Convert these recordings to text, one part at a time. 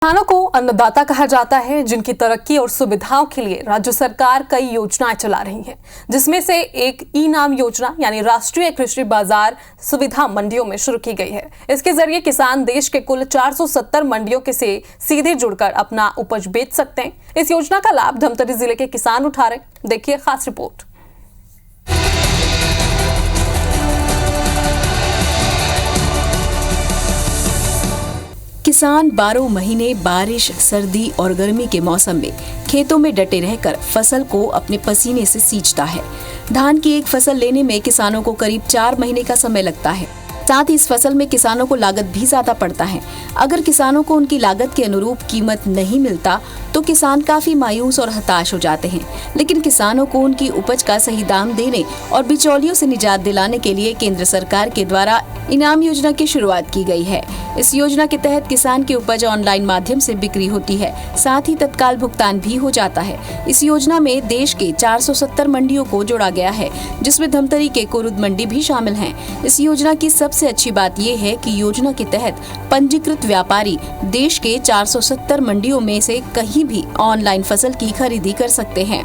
किसानों को अन्नदाता कहा जाता है, जिनकी तरक्की और सुविधाओं के लिए राज्य सरकार कई योजनाएं चला रही है, जिसमें से एक ई-नाम योजना यानी राष्ट्रीय कृषि बाजार सुविधा मंडियों में शुरू की गई है। इसके जरिए किसान देश के कुल 470 मंडियों के से सीधे जुड़कर अपना उपज बेच सकते हैं। इस योजना का लाभ धमतरी जिले के किसान उठा रहे हैं। देखिए खास रिपोर्ट। किसान 12 महीने बारिश, सर्दी और गर्मी के मौसम में खेतों में डटे रहकर फसल को अपने पसीने से सींचता है। धान की एक फसल लेने में किसानों को करीब 4 महीने का समय लगता है। साथ ही इस फसल में किसानों को लागत भी ज्यादा पड़ता है। अगर किसानों को उनकी लागत के अनुरूप कीमत नहीं मिलता तो किसान काफी मायूस और हताश हो जाते हैं। लेकिन किसानों को उनकी उपज का सही दाम देने और बिचौलियों से निजात दिलाने के लिए केंद्र सरकार के द्वारा इनाम योजना की शुरुआत की गई है। इस योजना के तहत किसान की उपज ऑनलाइन माध्यम से बिक्री होती है, साथ ही तत्काल भुगतान भी हो जाता है। इस योजना में देश के 470 मंडियों को जोड़ा गया है, जिसमें धमतरी के कुरुद मंडी भी शामिल हैं। इस योजना की सबसे अच्छी बात ये है कि योजना के तहत पंजीकृत व्यापारी देश के 470 मंडियों में से कहीं भी ऑनलाइन फसल की खरीदी कर सकते हैं।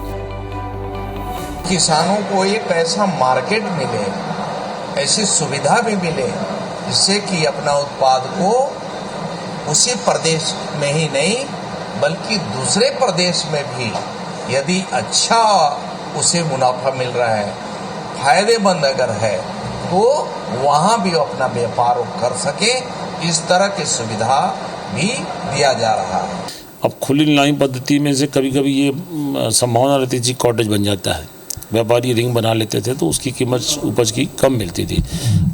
किसानों को एक ऐसा मार्केट मिले, ऐसी सुविधा भी मिले, जिससे कि अपना उत्पाद को उसी प्रदेश में ही नहीं बल्कि दूसरे प्रदेश में भी यदि अच्छा उसे मुनाफा मिल रहा है, फायदेमंद अगर है, तो वहाँ भी अपना व्यापार कर सके, इस तरह की सुविधा भी दिया जा रहा है। अब खुली नीलामी पद्धति में से कभी कभी ये संभावना रहती थी कॉटेज बन जाता है, व्यापारी रिंग बना लेते थे तो उसकी कीमत उपज की कम मिलती थी।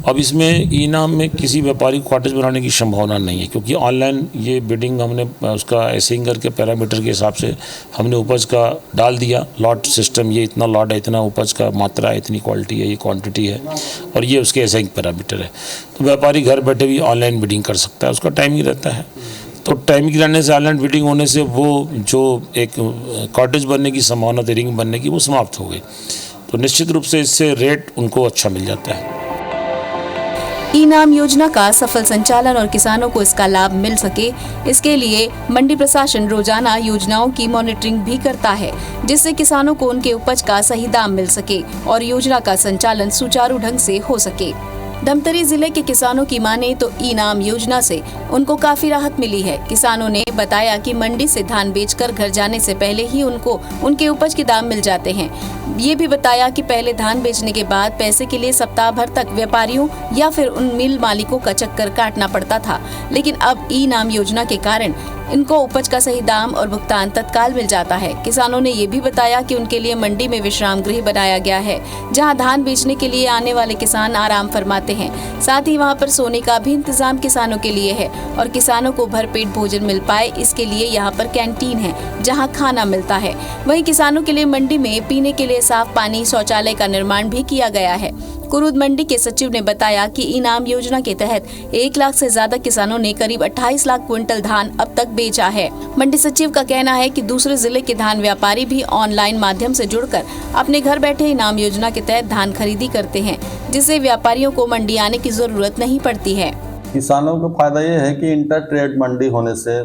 अब इसमें ई-नाम में किसी व्यापारी को कॉटेज बनाने की संभावना नहीं है, क्योंकि ऑनलाइन ये बिडिंग हमने उसका ऐसिंग करके पैरामीटर के हिसाब से हमने उपज का डाल दिया, लॉट सिस्टम, ये इतना लॉट है, इतना उपज का मात्रा है, इतनी क्वालिटी है, ये क्वांटिटी है, और ये उसके ऐसिंग पैरामीटर है। तो व्यापारी घर बैठे भी ऑनलाइन बिडिंग कर सकता है, उसका टाइमिंग रहता है। तो टाइमिंग रहने से, ऑनलाइन बिडिंग होने से वो जो एक कॉटेज बनने की संभावना थी, रिंग बनने की, वो समाप्त हो गई। तो निश्चित रूप से इससे रेट उनको अच्छा मिल जाता है। ई-नाम योजना का सफल संचालन और किसानों को इसका लाभ मिल सके, इसके लिए मंडी प्रशासन रोजाना योजनाओं की मॉनिटरिंग भी करता है, जिससे किसानों को उनके उपज का सही दाम मिल सके और योजना का संचालन सुचारू ढंग से हो सके। धमतरी जिले के किसानों की माने तो ई-नाम योजना से उनको काफी राहत मिली है। किसानों ने बताया कि मंडी से धान बेचकर घर जाने से पहले ही उनको उनके उपज के दाम मिल जाते हैं। ये भी बताया कि पहले धान बेचने के बाद पैसे के लिए सप्ताह भर तक व्यापारियों या फिर उन मिल मालिकों का चक्कर काटना पड़ता था, लेकिन अब ई-नाम योजना के कारण इनको उपज का सही दाम और भुगतान तत्काल मिल जाता है। किसानों ने ये भी बताया कि उनके लिए मंडी में विश्राम गृह बनाया गया है, जहां धान बेचने के लिए आने वाले किसान आराम फरमाते हैं। साथ ही वहां पर सोने का भी इंतजाम किसानों के लिए है और किसानों को भरपेट भोजन मिल पाए, इसके लिए यहाँ पर कैंटीन है, जहाँ खाना मिलता है। वहीं किसानों के लिए मंडी में पीने के लिए साफ पानी, शौचालय का निर्माण भी किया गया है। कुरुद मंडी के सचिव ने बताया कि इनाम योजना के तहत 1 लाख से ज्यादा किसानों ने करीब 28 लाख क्विंटल धान अब तक बेचा है। मंडी सचिव का कहना है कि दूसरे जिले के धान व्यापारी भी ऑनलाइन माध्यम से जुड़कर अपने घर बैठे इनाम योजना के तहत धान खरीदी करते हैं, जिससे व्यापारियों को मंडी आने की जरूरत नहीं पड़ती है। किसानों को फायदा ये है कि इंटर ट्रेड मंडी होने से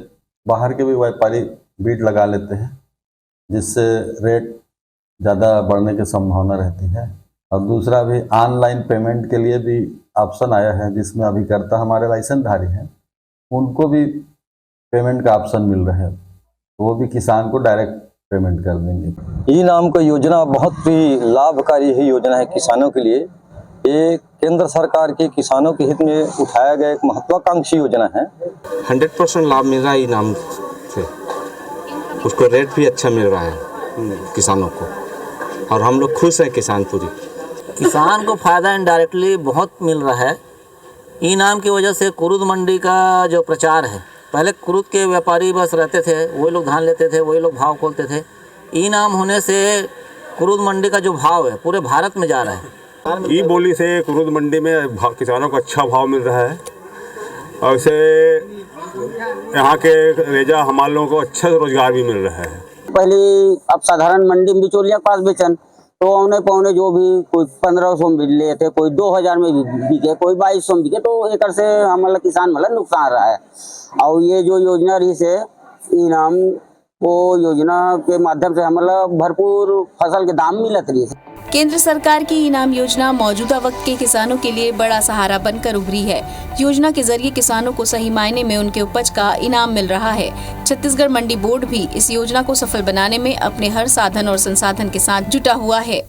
बाहर के भी व्यापारी बीट लगा लेते हैं, जिससे रेट ज़्यादा बढ़ने की संभावना रहती है। और दूसरा भी ऑनलाइन पेमेंट के लिए भी ऑप्शन आया है, जिसमें अभिकर्ता हमारे लाइसेंसधारी हैं, उनको भी पेमेंट का ऑप्शन मिल रहा है, तो वो भी किसान को डायरेक्ट पेमेंट कर देंगे। ई-नाम का योजना बहुत ही लाभकारी है योजना है किसानों के लिए। ये केंद्र सरकार के किसानों के हित में उठाया गया एक महत्वाकांक्षी योजना है। 100% लाभ मिल रहा है ई-नाम से, उसको रेट भी अच्छा मिल रहा है किसानों को, और हम लोग खुश हैं किसान पूरी। किसान को फ़ायदा इनडायरेक्टली बहुत मिल रहा है ई-नाम की वजह से। कुरुद मंडी का जो प्रचार है, पहले कुरुद के व्यापारी बस रहते थे, वही लोग धान लेते थे, वही लोग भाव खोलते थे। ई-नाम होने से कुरुद मंडी का जो भाव है पूरे भारत में जा रहा है। ई बोली से कुरुद मंडी में किसानों को अच्छा भाव मिल रहा है, और इससे यहाँ के रेजा हमारे लोगों को अच्छा रोजगार भी मिल रहा है। पहले अब साधारण मंडी में बिचौलिया पास बेचन, तो औने पौने जो भी कोई 1500 में लिए थे, कोई 2000 में बिके, कोई 2200 में बिके, तो एकर से हमारा किसान मतलब नुकसान रहा है। और ये जो योजना रही से इनाम, वो योजना के माध्यम से हमारा भरपूर फसल के दाम मिलत रही है। केंद्र सरकार की इनाम योजना मौजूदा वक्त के किसानों के लिए बड़ा सहारा बनकर उभरी है। योजना के जरिए किसानों को सही मायने में उनके उपज का इनाम मिल रहा है। छत्तीसगढ़ मंडी बोर्ड भी इस योजना को सफल बनाने में अपने हर साधन और संसाधन के साथ जुटा हुआ है।